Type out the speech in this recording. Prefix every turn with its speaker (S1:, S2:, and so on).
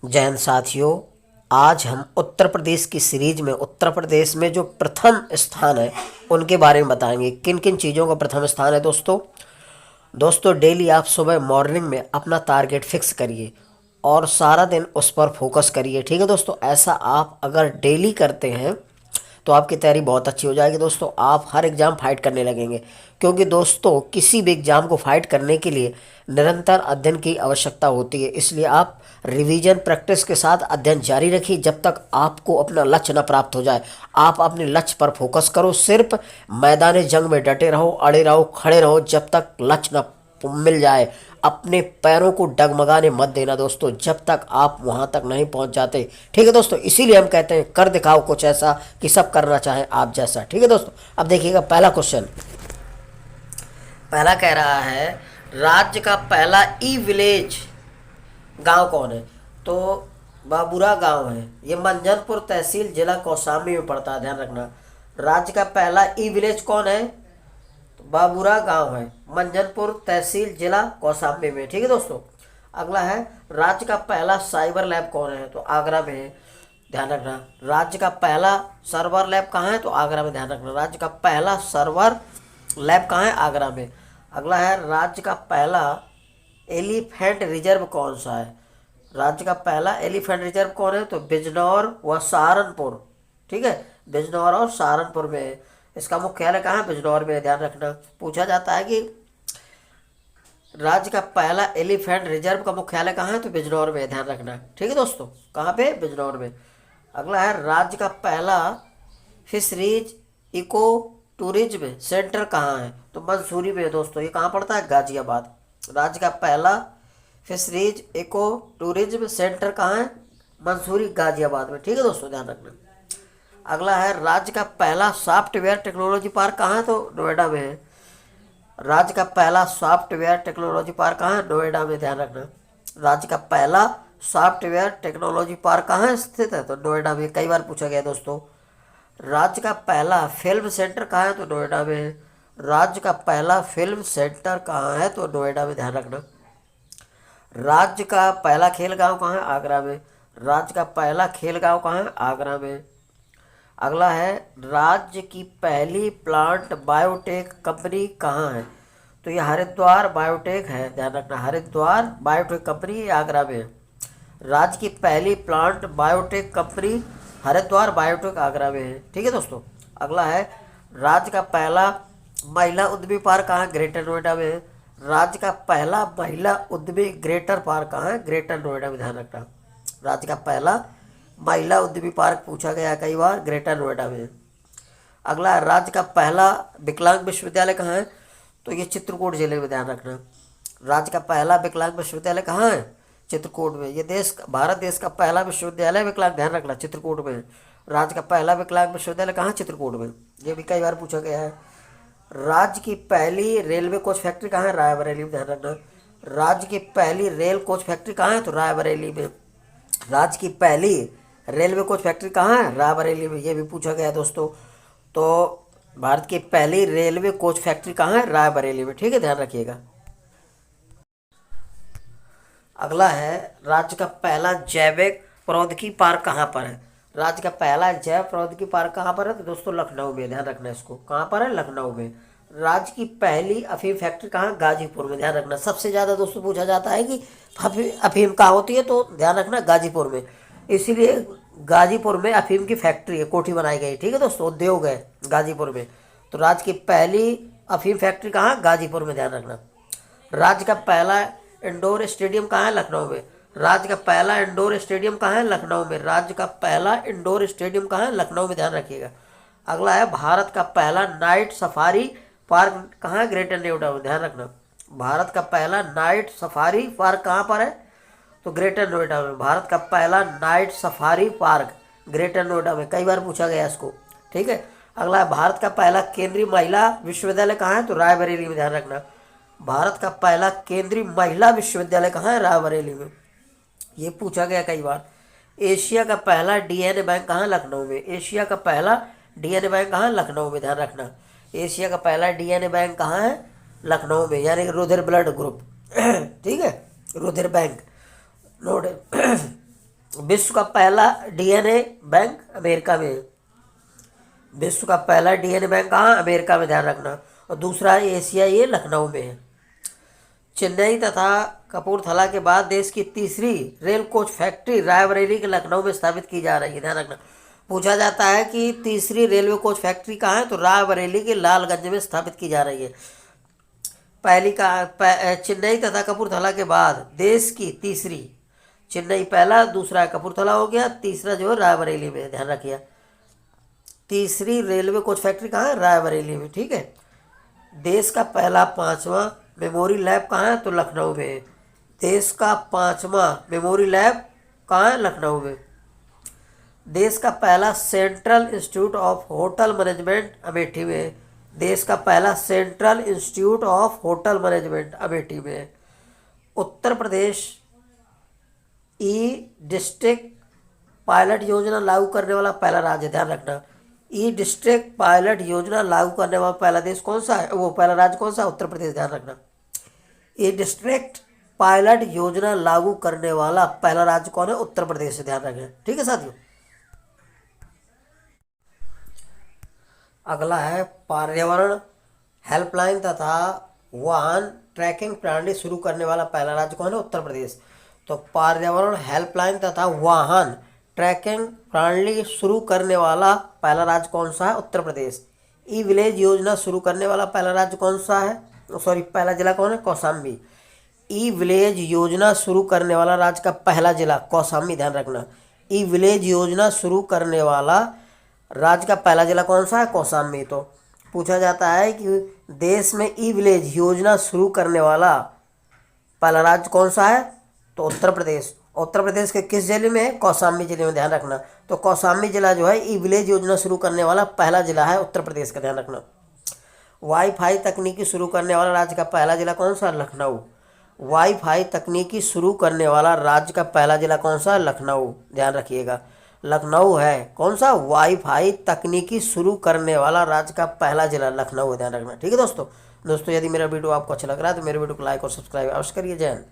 S1: जय हिंद साथियों। आज हम उत्तर प्रदेश की सीरीज में उत्तर प्रदेश में जो प्रथम स्थान है उनके बारे में बताएंगे। किन किन चीज़ों का प्रथम स्थान है दोस्तों। डेली आप सुबह मॉर्निंग में अपना टारगेट फिक्स करिए और सारा दिन उस पर फोकस करिए। ठीक है दोस्तों, ऐसा आप अगर डेली करते हैं तो आपकी तैयारी बहुत अच्छी हो जाएगी दोस्तों। आप हर एग्ज़ाम फाइट करने लगेंगे, क्योंकि दोस्तों किसी भी एग्ज़ाम को फाइट करने के लिए निरंतर अध्ययन की आवश्यकता होती है। इसलिए आप रिवीजन प्रैक्टिस के साथ अध्ययन जारी रखिए जब तक आपको अपना लक्ष्य न प्राप्त हो जाए। आप अपने लक्ष्य पर फोकस करो, सिर्फ मैदान जंग में डटे रहो, अड़े रहो, खड़े रहो जब तक लक्ष्य न मिल जाए। अपने पैरों को डगमगाने मत देना दोस्तों जब तक आप वहां तक नहीं पहुंच जाते। ठीक है दोस्तों, इसीलिए हम कहते हैं कर दिखाओ कुछ ऐसा कि सब करना चाहे आप जैसा। ठीक है दोस्तों, अब देखिएगा पहला क्वेश्चन। पहला कह रहा है राज्य का पहला ई विलेज गांव कौन है। तो बाबूरा गांव है, ये मंजनपुर तहसील जिला कौशाम्बी में पड़ता है, ध्यान रखना। राज्य का पहला ई विलेज कौन है, तो बाबूरा गांव है, मंजनपुर तहसील जिला कौशाम्बी में। ठीक है दोस्तों, अगला है राज्य का पहला साइबर लैब कौन है, तो आगरा में है, ध्यान रखना। राज्य का पहला सर्वर लैब कहाँ है, तो आगरा में, ध्यान रखना। राज्य का पहला सर्वर लैब कहाँ है, आगरा में। अगला है राज्य का पहला एलिफेंट रिजर्व कौन सा है। राज्य का पहला एलिफेंट रिजर्व कौन है, तो बिजनौर व सहारनपुर। ठीक है, बिजनौर और सहारनपुर में है। इसका मुख्यालय कहाँ है, बिजनौर में, ध्यान रखना। पूछा जाता है कि राज्य का पहला एलिफेंट रिजर्व का मुख्यालय कहाँ है, तो बिजनौर में, ध्यान रखना। ठीक है दोस्तों, कहाँ पे, बिजनौर में। अगला है राज्य का पहला फिशरीज इको टूरिज्म सेंटर कहाँ है, तो मंसूरी में है दोस्तों। ये कहाँ पड़ता है, गाजियाबाद। राज्य का पहला फिशरीज इको टूरिज्म सेंटर कहाँ है, मंसूरी, गाजियाबाद में। ठीक है दोस्तों, ध्यान रखना। अगला है राज्य का पहला सॉफ्टवेयर टेक्नोलॉजी पार्क कहाँ है, तो नोएडा में है। राज्य का पहला सॉफ्टवेयर टेक्नोलॉजी पार्क कहाँ है, नोएडा में, ध्यान रखना। राज्य का पहला सॉफ्टवेयर टेक्नोलॉजी पार्क कहाँ स्थित है, तो नोएडा में, कई बार पूछा गया दोस्तों। राज्य का पहला फिल्म सेंटर कहाँ है, तो नोएडा में है। राज्य का पहला फिल्म सेंटर कहाँ है, तो नोएडा में, ध्यान रखना। राज्य का पहला खेल गांव कहाँ है, आगरा में। राज्य का पहला खेल गांव कहाँ है, आगरा में। अगला है राज्य की पहली प्लांट बायोटेक कंपनी कहाँ है, तो ये हरिद्वार बायोटेक है, ध्यान रखना। हरिद्वार बायोटेक कंपनी आगरा में है। राज्य की पहली plant biotech company Haridwar biotech Agra में है। ठीक है दोस्तों, अगला है राज्य का पहला महिला उद्यमी पार्क कहाँ है, ग्रेटर नोएडा में है। राज्य का पहला महिला उद्यमी ग्रेटर पार्क कहाँ है, ग्रेटर नोएडा में, ध्यान रखना। राज्य का पहला महिला उद्यमी पार्क पूछा गया कई बार, ग्रेटर नोएडा में। अगला राज्य का पहला विकलांग विश्वविद्यालय कहाँ है, तो ये चित्रकूट जिले में, ध्यान रखना। राज्य का पहला विकलांग विश्वविद्यालय कहाँ है, चित्रकूट में। ये भारत देश का पहला विश्वविद्यालय विकलांग, ध्यान रखना, चित्रकूट में। राज्य का पहला विकलांग विश्वविद्यालय कहाँ, चित्रकूट में। ये भी कई बार पूछा गया है। राज्य की पहली रेलवे कोच फैक्ट्री कहाँ है, रायबरेली में, ध्यान रखना। राज्य की पहली रेल कोच फैक्ट्री कहाँ है, तो रायबरेली में। राज्य की पहली रेलवे कोच फैक्ट्री कहाँ है, रायबरेली में, ये भी पूछा गया दोस्तों। तो भारत की पहली रेलवे कोच फैक्ट्री कहाँ है, रायबरेली में। ठीक है, ध्यान रखिएगा। अगला है राज्य का पहला जैविक प्रौद्योगिकी पार्क कहाँ पर है। राज्य का पहला जैव प्रौद्योगिकी पार्क कहाँ पर है, तो दोस्तों लखनऊ में, ध्यान रखना। इसको कहाँ पर है, लखनऊ में। राज्य की पहली अफीम फैक्ट्री कहाँ, गाजीपुर में, ध्यान रखना। सबसे ज़्यादा दोस्तों पूछा जाता है कि अफीम कहाँ होती है, तो ध्यान रखना गाजीपुर में। इसीलिए गाजीपुर में अफीम की फैक्ट्री है, कोठी बनाई गई। ठीक है दोस्तों, उद्योग है गाजीपुर में। तो राज्य की पहली अफीम फैक्ट्री कहाँ, गाजीपुर में, ध्यान रखना। राज्य का पहला इंडोर स्टेडियम कहाँ है, लखनऊ में। राज्य का पहला इंडोर स्टेडियम कहाँ है, लखनऊ में। राज्य का पहला इंडोर स्टेडियम कहाँ है, लखनऊ में, ध्यान रखिएगा। अगला है भारत का पहला नाइट सफारी पार्क कहाँ है, ग्रेटर नोएडा में, ध्यान रखना। भारत का पहला नाइट सफारी पार्क कहाँ पर है, तो ग्रेटर नोएडा में। भारत का पहला night safari park greater Noida में, कई बार पूछा गया इसको। ठीक है, अगला है भारत का पहला केंद्रीय महिला विश्वविद्यालय कहाँ है, तो रायबरेली में, ध्यान रखना। भारत का पहला केंद्रीय महिला विश्वविद्यालय कहाँ है, रायबरेली में, ये पूछा गया कई बार। एशिया का पहला डीएनए बैंक कहाँ, लखनऊ में। एशिया का पहला डीएनए बैंक कहाँ, लखनऊ में, ध्यान रखना। एशिया का पहला डीएनए बैंक कहाँ है, लखनऊ में, यानी रुधिर ब्लड ग्रुप। ठीक है, रुधिर बैंक नोट। विश्व का पहला डीएनए बैंक अमेरिका में है। विश्व का पहला डीएनए बैंक कहाँ? अमेरिका में, ध्यान रखना। और दूसरा एशिया, ये लखनऊ में है। चेन्नई तथा कपूरथला के बाद देश की तीसरी रेल कोच फैक्ट्री रायबरेली के लखनऊ में स्थापित की जा रही है, ध्यान रखना। पूछा जाता है कि तीसरी रेलवे कोच फैक्ट्री कहाँ है, तो रायबरेली के लालगंज में स्थापित की जा रही है। पहली का चेन्नई तथा कपूरथला के बाद देश की तीसरी, चेन्नई पहला, दूसरा कपूरथला हो गया, तीसरा जो है रायबरेली में, ध्यान रखिए। तीसरी रेलवे कोच फैक्ट्री कहाँ है? रायबरेली में, ठीक है। देश का पहला 5वां मेमोरी लैब कहाँ है? तो लखनऊ में है। देश का 5वां मेमोरी लैब कहाँ है? लखनऊ में। देश का पहला central institute of hotel management Amethi में है। देश का पहला central institute of hotel management Amethi में है। उत्तर प्रदेश ई डिस्ट्रिक्ट पायलट योजना लागू करने वाला पहला राज्य, ध्यान रखना। ई डिस्ट्रिक्ट पायलट योजना लागू करने वाला पहला देश कौन सा है? वो पहला राज्य कौन सा? उत्तर प्रदेश, ध्यान रखना। ई डिस्ट्रिक्ट पायलट योजना लागू करने वाला पहला राज्य कौन है? उत्तर प्रदेश, ध्यान रखें, ठीक है साथियों। अगला है पर्यावरण हेल्पलाइन तथा वाहन ट्रैकिंग प्रणाली शुरू करने वाला पहला राज्य कौन है? उत्तर प्रदेश। तो पर्यावरण हेल्पलाइन तथा वाहन ट्रैकिंग प्रणाली शुरू करने वाला पहला राज्य कौन सा है? उत्तर प्रदेश। ई विलेज योजना शुरू करने वाला पहला राज्य कौन सा है? सॉरी, पहला जिला कौन है? कौशाम्बी। ई विलेज योजना शुरू करने वाला राज्य का पहला जिला कौशाम्बी, ध्यान रखना। ई विलेज योजना शुरू करने वाला राज्य का पहला जिला कौन सा है? कौशाम्बी। तो पूछा जाता है कि देश में ई विलेज योजना शुरू करने वाला पहला राज्य कौन सा है? तो उत्तर प्रदेश। उत्तर प्रदेश के किस जिले में है? कौशाम्बी जिले में, ध्यान रखना। तो कौशाम्बी जिला जो है ई विलेज योजना शुरू करने वाला पहला जिला है उत्तर प्रदेश का, ध्यान रखना। वाईफाई तकनीकी शुरू करने वाला राज्य का पहला जिला कौन सा? लखनऊ। वाईफाई तकनीकी शुरू करने वाला राज्य का पहला जिला कौन सा? लखनऊ, ध्यान रखिएगा, लखनऊ है। कौन सा? वाईफाई तकनीकी शुरू करने वाला राज्य का पहला जिला लखनऊ है, ध्यान रखना, ठीक है दोस्तों। यदि मेरा वीडियो आपको अच्छा लग रहा है तो मेरे वीडियो को लाइक और सब्सक्राइब अवश्य करिए। जय हिंद।